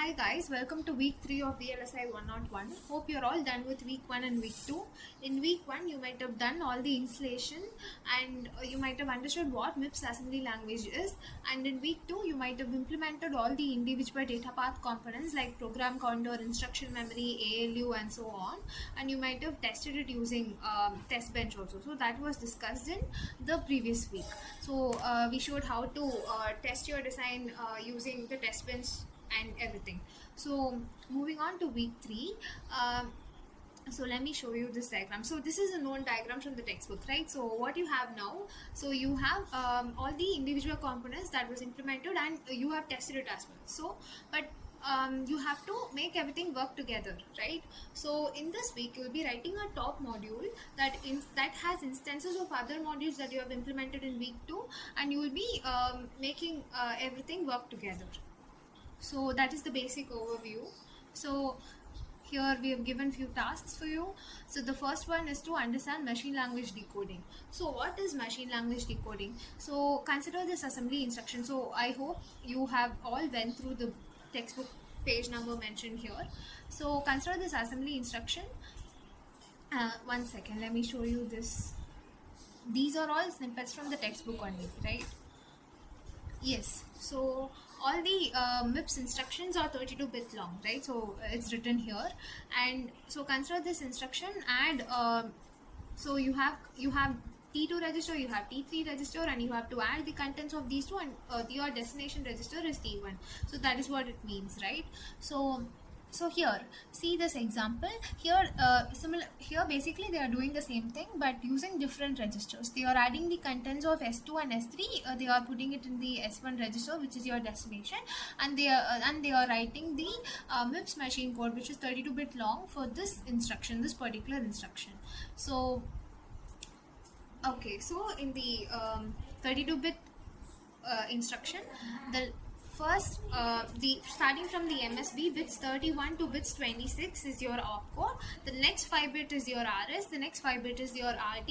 Hi guys, welcome to week 3 of VLSI 101. Hope you're all done with week 1 and week 2. In week 1, you might have done all the installation and you might have understood what MIPS assembly language is. And in week 2, you might have implemented all the individual data path components like program counter, instruction memory, ALU, and so on. And you might have tested it using test bench also. So that was discussed in the previous week. So we showed how to test your design using the test bench and everything. So moving on to week 3, so let me show you this diagram. So this is a known diagram from the textbook, right? So what you have now, so you have all the individual components that was implemented and you have tested it as well. So but you have to make everything work together, right? So in this week you will be writing a top module that has instances of other modules that you have implemented in week 2, and you will be making everything work together. So that is the basic overview. So here we have given few tasks for you. So the first one is to understand machine language decoding. So what is machine language decoding? So consider this assembly instruction. So I hope you have all went through the textbook page number mentioned here. So consider this assembly instruction. One second, let me show you this. These are all snippets from the textbook only, right? Yes, so all the MIPS instructions are 32-bit long, right? So it's written here, and so consider this instruction, and so you have T2 register, you have T3 register, and you have to add the contents of these two, and your destination register is T1. So that is what it means, right? So here, see this example here. Here basically they are doing the same thing but using different registers. They are adding the contents of S2 and S3. They are putting it in the S1 register, which is your destination, and they are writing the MIPS machine code, which is 32-bit long for this instruction, this particular instruction. So okay, so in the 32-bit instruction, the first, the starting from the MSB, bits 31 to bits 26 is your opcode. The next 5 bit is your RS, the next 5 bit is your RT,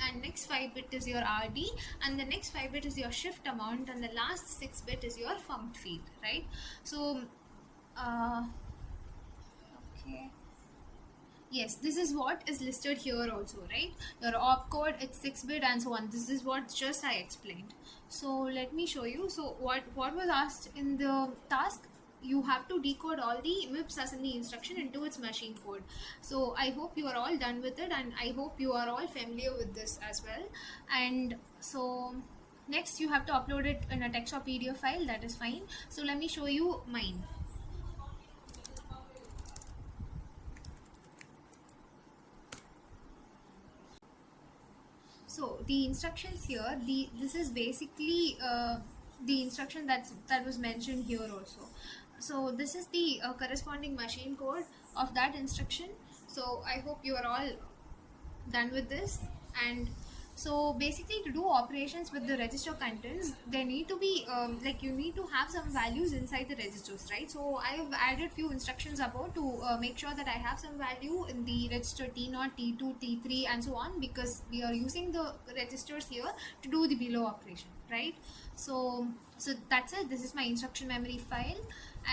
and next 5 bit is your RD, and the next 5 bit is your shift amount, and the last 6 bit is your funct field, right? So okay. Yes, this is what is listed here also, right? Your opcode, it's 6-bit and so on. This is what just I explained. So let me show you. So what was asked in the task? You have to decode all the MIPS assembly instruction into its machine code. So I hope you are all done with it, and I hope you are all familiar with this as well. And so next you have to upload it in a text or PDF file. That is fine. So let me show you mine. So the instructions here, this is basically the instruction that was mentioned here also. So this is the corresponding machine code of that instruction. So I hope you are all done with this. And so basically, to do operations with the register contents, there need to be like you need to have some values inside the registers, right? So I have added few instructions above to make sure that I have some value in the register T0, T2, T3, and so on, because we are using the registers here to do the below operation, right? So that's it. This is my instruction memory file,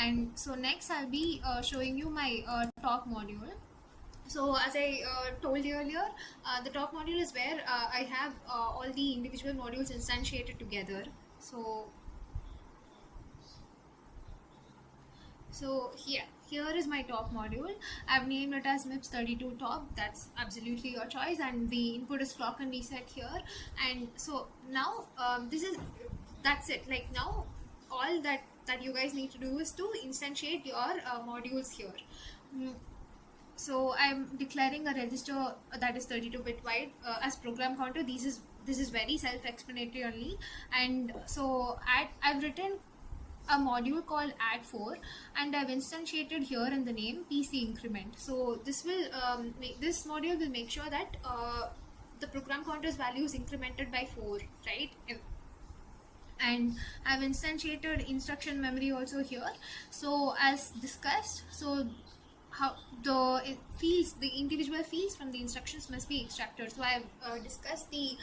and so next I'll be showing you my top module. So as I told you earlier, the top module is where I have all the individual modules instantiated together. So here is my top module. I've named it as MIPS 32 top. That's absolutely your choice, and the input is clock and reset here. And so now that's it. Like now all that you guys need to do is to instantiate your modules here. So I'm declaring a register that is 32-bit wide as program counter. This is very self-explanatory only. And so I've written a module called add4, and I've instantiated here in the name PC increment. So this module will make sure that the program counter's value is incremented by 4, right? And I've instantiated instruction memory also here. So as discussed, so how the individual fields from the instructions must be extracted. So I have discussed the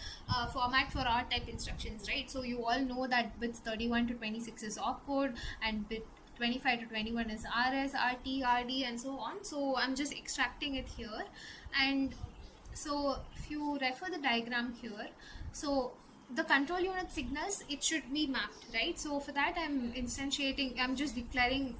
format for R type instructions, right? So you all know that bits 31 to 26 is opcode, and bit 25 to 21 is RS, RT, RD, and so on. So I'm just extracting it here. And so if you refer the diagram here, so the control unit signals, it should be mapped, right? So for that I'm just declaring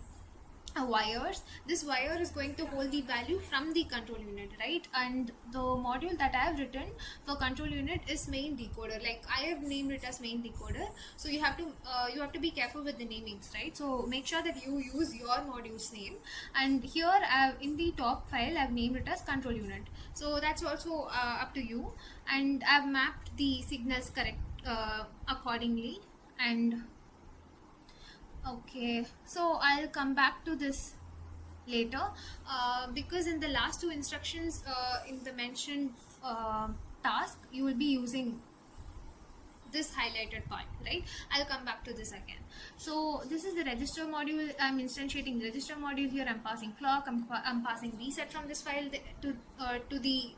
wires. This wire is going to hold the value from the control unit, right? And the module that I have written for control unit is main decoder. Like I have named it as main decoder. So you have to be careful with the namings, right? So make sure that you use your module's name. And here in the top file I've named it as control unit. So that's also up to you. And I've mapped the signals correct accordingly. And okay, so I'll come back to this later because in the last two instructions in the mentioned task, you will be using this highlighted part, right? I'll come back to this again. So this is the register module. I'm instantiating the register module here. I'm passing clock, I'm passing reset from this file to the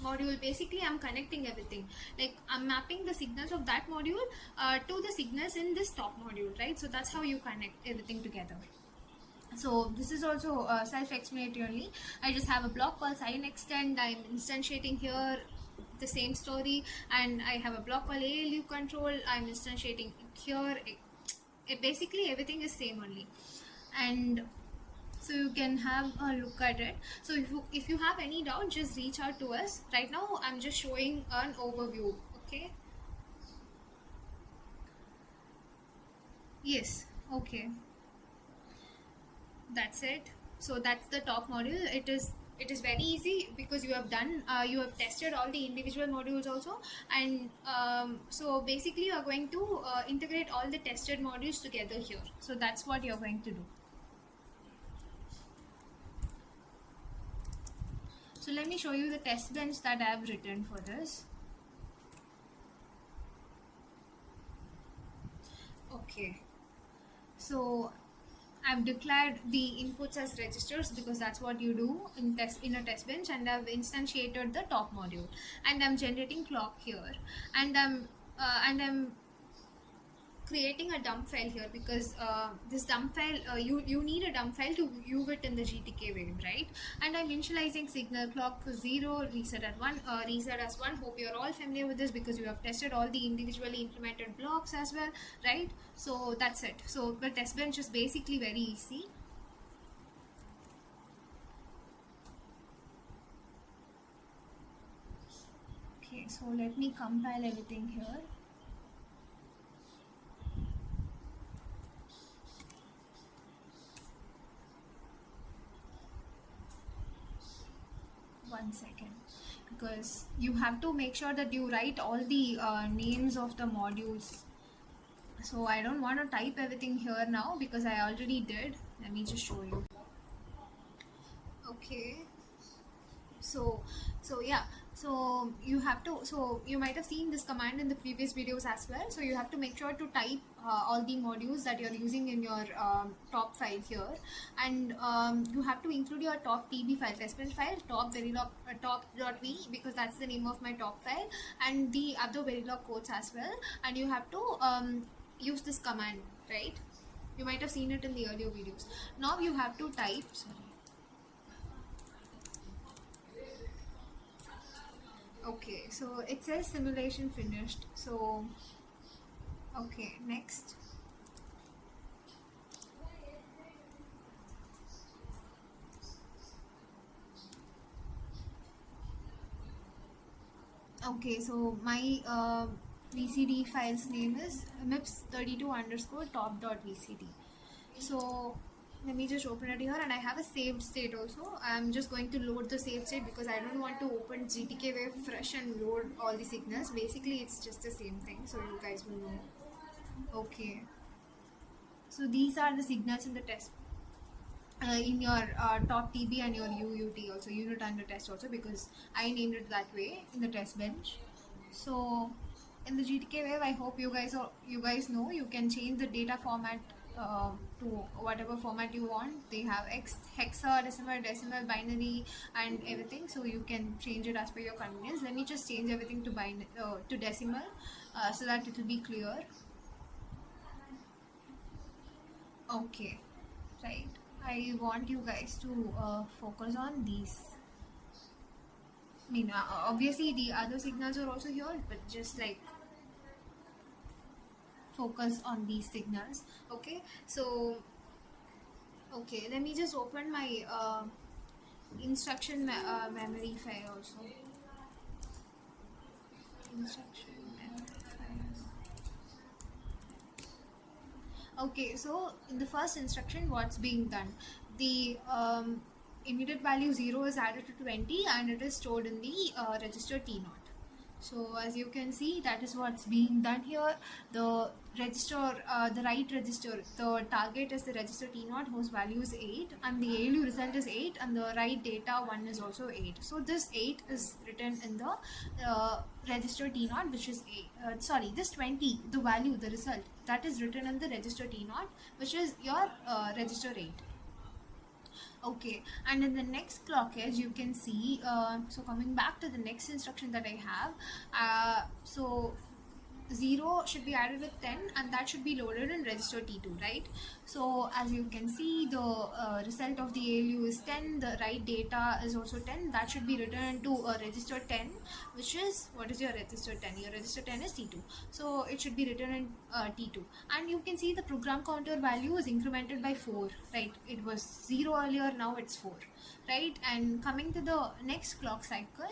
module. Basically I'm connecting everything, like I'm mapping the signals of that module to the signals in this top module, right? So that's how you connect everything together. So this is also self-explanatory only. I just have a block called sign extend. I'm instantiating here the same story, and I have a block called ALU control. I'm instantiating it here. Basically everything is same only, and so you can have a look at it. So if you have any doubt, just reach out to us. Right now I'm just showing an overview. Okay, yes, okay, that's it. So that's the top module. It is very easy because you have tested all the individual modules also. And so basically you are going to integrate all the tested modules together here. So that's what you're going to do. So let me show you the test bench that I have written for this. Okay, so I've declared the inputs as registers because that's what you do in a test bench, and I've instantiated the top module, and I'm generating clock here, and I'm creating a dump file here because this dump file you need a dump file to view it in the GTK wave, right? And I'm initializing signal clock for 0, reset at 1, reset as 1. Hope you're all familiar with this because you have tested all the individually implemented blocks as well, right? So that's it. So the test bench is basically very easy. Okay, so let me compile everything here. One second, because you have to make sure that you write all the names of the modules. So I don't want to type everything here now because I already did. Let me just show you. Okay, so yeah, so you might have seen this command in the previous videos as well. So you have to make sure to type all the modules that you're using in your top file here, and you have to include your top TB file, testbench file, top.v, because that's the name of my top file, and the other Verilog codes as well. And you have to use this command, right? You might have seen it in the earlier videos. Now you have to type, okay, so it says simulation finished. So okay, next. Okay, so my VCD file's name is mips32 underscore top.vcd. So let me just open it here, and I have a saved state also. I'm just going to load the saved state because I don't want to open GTK wave fresh and load all the signals. Basically it's just the same thing, so you guys will know. Okay, so these are the signals in the test in your top TB and your UUT also, unit under test also, because I named it that way in the test bench. So in the GTK wave, I hope you guys know you can change the data format to whatever format you want. They have hexa, decimal, binary, and everything, so you can change it as per your convenience. Let me just change everything to decimal so that it will be clear. Okay, right? I want you guys to focus on these. I mean, obviously the other signals are also here, but just like focus on these signals. Okay, so okay, let me just open my instruction memory file also. Instruction memory file. Okay, so in the first instruction, what's being done? The immediate value 0 is added to 20 and it is stored in the register T0. So as you can see, that is what's being done here. The register, the right register, the target is the register T0 whose value is 8 and the ALU result is 8 and the right data 1 is also 8. So this 8 is written in the register T0, which is 8. Sorry, this 20, the value, the result, that is written in the register T0, which is your register 8. Okay, and in the next clock edge you can see, so coming back to the next instruction that I have, so 0 should be added with 10 and that should be loaded in register T2, right? So as you can see, the result of the ALU is 10, the right data is also 10, that should be written into register 10, which is, what is your register 10? Your register 10 is T2, so it should be written in T2. And you can see the program counter value is incremented by 4, right? It was 0 earlier, now it's 4, right? And coming to the next clock cycle,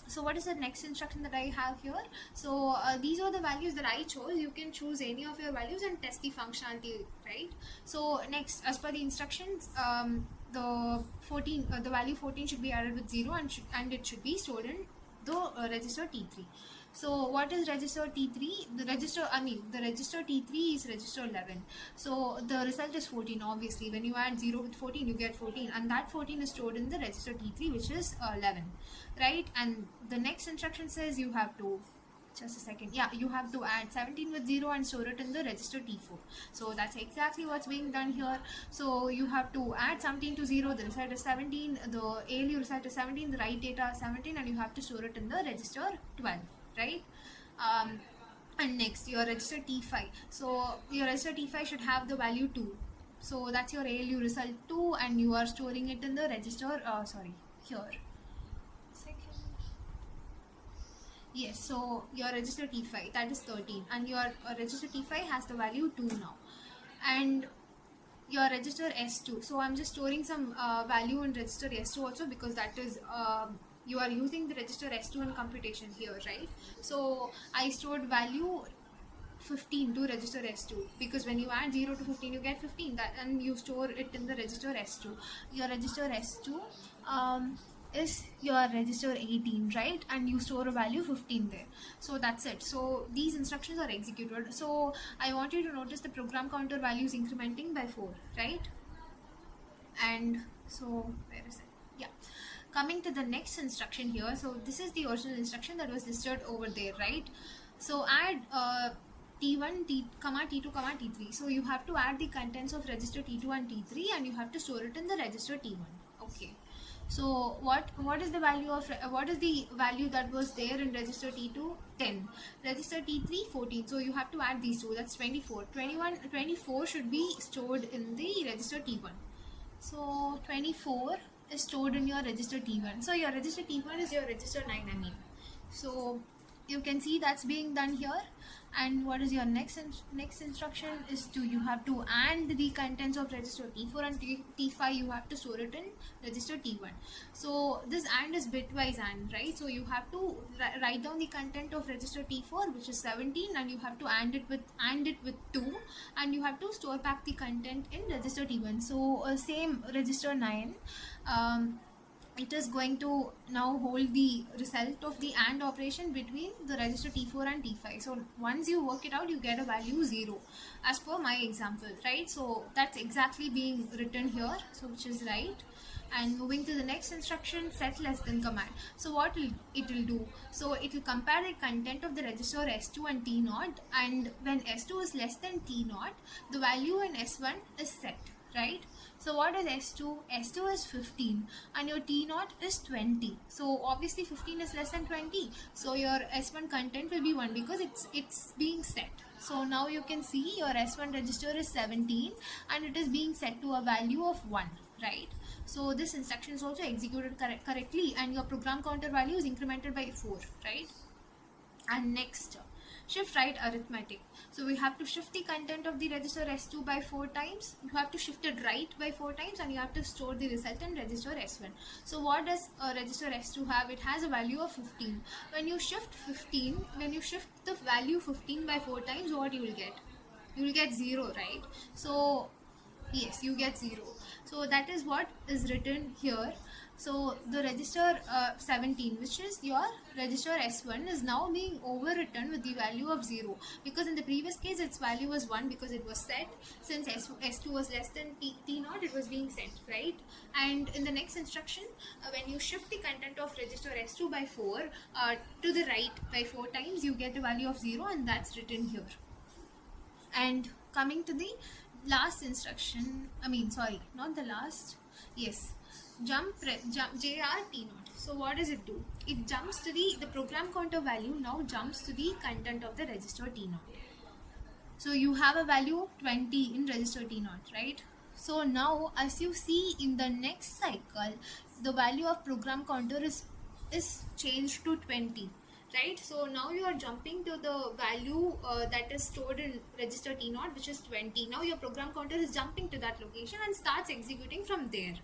so what is the next instruction that I have here? So these are the values that I chose. You can choose any of your values and test the functionality, right? So next, as per the instructions, the value 14 should be added with 0 and it should be stored in the register T3. So what is register T3? The register T3 is register 11. So the result is 14. Obviously, when you add 0 with 14, you get 14, and that 14 is stored in the register T3, which is 11, right? And the next instruction says you have to, just a second, yeah, you have to add 17 with 0 and store it in the register T4. So that's exactly what's being done here. So you have to add 17 to 0, the result is 17, the ALU result is 17, the right data is 17, and you have to store it in the register 12, right? And next, your register T5. So your register T5 should have the value 2. So that's your ALU result 2, and you are storing it in the register, here. Yes, so your register T5, that is 13, and your register T5 has the value 2 now. And your register S2, so I'm just storing some value in register S2 also, because that is you are using the register S2 in computation here, right? So I stored value 15 to register S2, because when you add 0 to 15 you get 15, that, and you store it in the register S2. Your register S2 is your register 18, right? And you store a value 15 there. So that's it. So these instructions are executed. So I want you to notice the program counter value is incrementing by 4, right? And so where is it? Yeah, coming to the next instruction here, so this is the original instruction that was listed over there, right? So add T1, T2, T3. So you have to add the contents of register T2 and T3 and you have to store it in the register T1. Okay. So what is the value of that was there in register T2? 10. Register T3 14. So you have to add these two. That's 24. 24 should be stored in the register T1. So 24 is stored in your register T1. So your register T1 is your register 9, I mean. So you can see that's being done here. And what is your next instruction is you have to AND the contents of register T4 and T5, you have to store it in register T1. So this AND is bitwise AND, right? So you have to write down the content of register T4, which is 17, and you have to AND it with 2, and you have to store back the content in register T1. So same register 9, it is going to now hold the result of the AND operation between the register T4 and T5. So once you work it out, you get a value 0 as per my example, right? So that's exactly being written here, so which is right. And moving to the next instruction, set less than command. So what it will do? So it will compare the content of the register S2 and T0, and when S2 is less than T0, the value in S1 is set, right? So what is S2? S2 is 15 and your T0 is 20. So obviously 15 is less than 20. So your S1 content will be 1 because it's being set. So now you can see your S1 register is 17 and it is being set to a value of 1, right? So this instruction is also executed correctly and your program counter value is incremented by 4, right? And next, shift right arithmetic. So we have to shift the content of the register S2 by 4 times. You have to shift it right by 4 times and you have to store the result in register S1. So what does register S2 have? It has a value of 15. When you shift the value 15 by 4 times, what you will get? You will get 0, right? So yes, you get 0. So that is what is written here. So the register 17, which is your register S1, is now being overwritten with the value of 0, because in the previous case its value was 1 because it was set. Since S2 was less than T0, it was being set, right? And in the next instruction, when you shift the content of register S2 by 4 to the right by 4 times, you get the value of 0, and that's written here. And coming to the last instruction, sorry, not the last, yes, jump JRT0. So what does it do? It jumps to the program counter value now jumps to the content of the register T0. So you have a value 20 in register T0, right? So now as you see in the next cycle, the value of program counter is changed to 20, right? So now you are jumping to the value that is stored in register T0, which is 20. Now your program counter is jumping to that location and starts executing from there.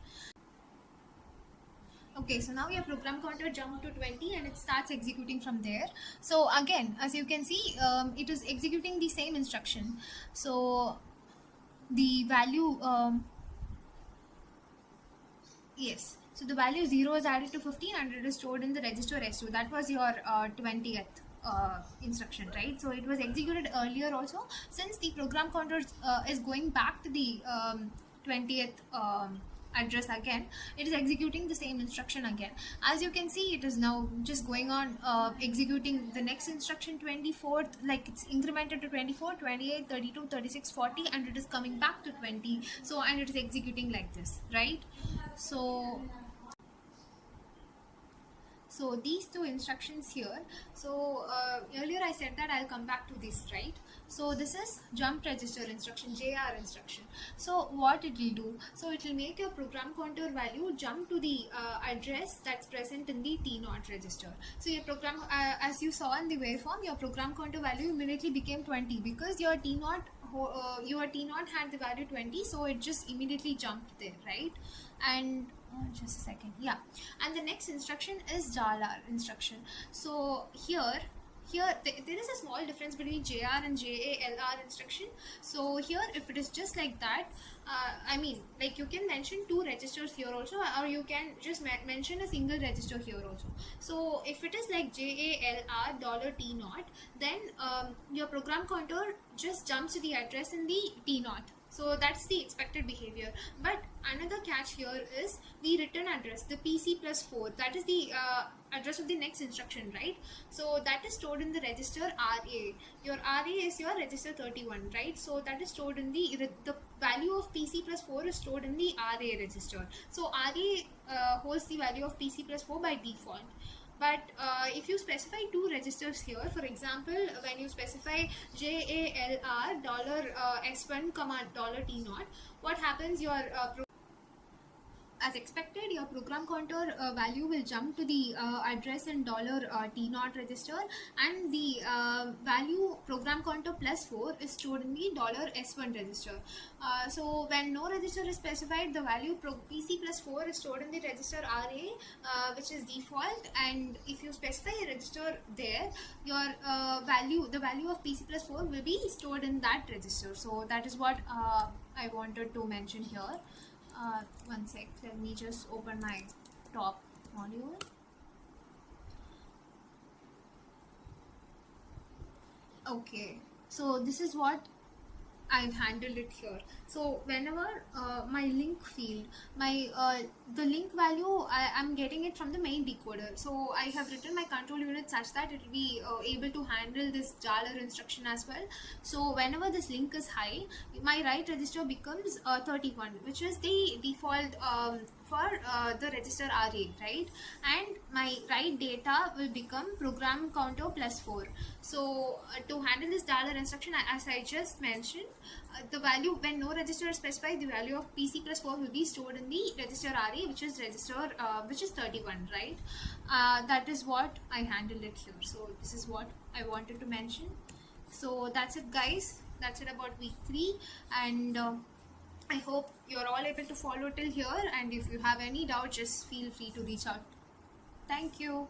Okay, so now your program counter jumped to 20 and it starts executing from there. So again, as you can see, it is executing the same instruction. So the value, yes, so the value 0 is added to 15 and it is stored in the register S2. That was your 20th instruction, right? So it was executed earlier also. Since the program counter is going back to the 20th address again, it is executing the same instruction again. As you can see, it is now just going on executing the next instruction 24th, like it's incremented to 24, 28, 32, 36, 40, and it is coming back to 20. So and it is executing like this, right? So these two instructions here. So earlier I said that I'll come back to this, right? So this is jump register instruction, JR instruction. So what it will do? So it will make your program counter value jump to the address that's present in the T0 register. So your program, as you saw in the waveform, your program counter value immediately became 20 because your T0 had the value 20, so it just immediately jumped there, right? And just a second, yeah. And the next instruction is JALR instruction. So here there is a small difference between JR and JALR instruction. So here, if it is just like that, like you can mention two registers here also, or you can just mention a single register here also. So if it is like JALR $T0, then your program counter just jumps to the address in the T0. So that's the expected behavior. But another catch here is the return address, the PC plus 4. That is the address of the next instruction, right? So that is stored in the register RA. Your RA is your register 31, right? So that is stored in the value of PC plus 4 is stored in the RA register. So RA holds the value of PC plus 4 by default. But if you specify two registers here, for example, when you specify JALR $S1, $T0, what happens? As expected, your program counter value will jump to the address in $T0 register, and the value program counter plus 4 is stored in the $S1 register. So when no register is specified, the value PC plus 4 is stored in the register RA, which is default, and if you specify a register there, your the value of PC plus 4 will be stored in that register. So that is what I wanted to mention here. One sec, let me just open my top module. Okay, so this is what I've handled it here. So whenever my link field, my the link value, I'm getting it from the main decoder. So I have written my control unit such that it will be able to handle this jar instruction as well. So whenever this link is high, my write register becomes 31, which is the default for the register RA, right? And my write data will become program counter plus 4. So to handle this dollar instruction, as I just mentioned, the value when no register is specified, the value of PC plus 4 will be stored in the register RA, which is register which is 31, right? That is what I handled it here. So this is what I wanted to mention. So that's it, guys. That's it about week 3, and I hope you're all able to follow till here. And if you have any doubt, just feel free to reach out. Thank you.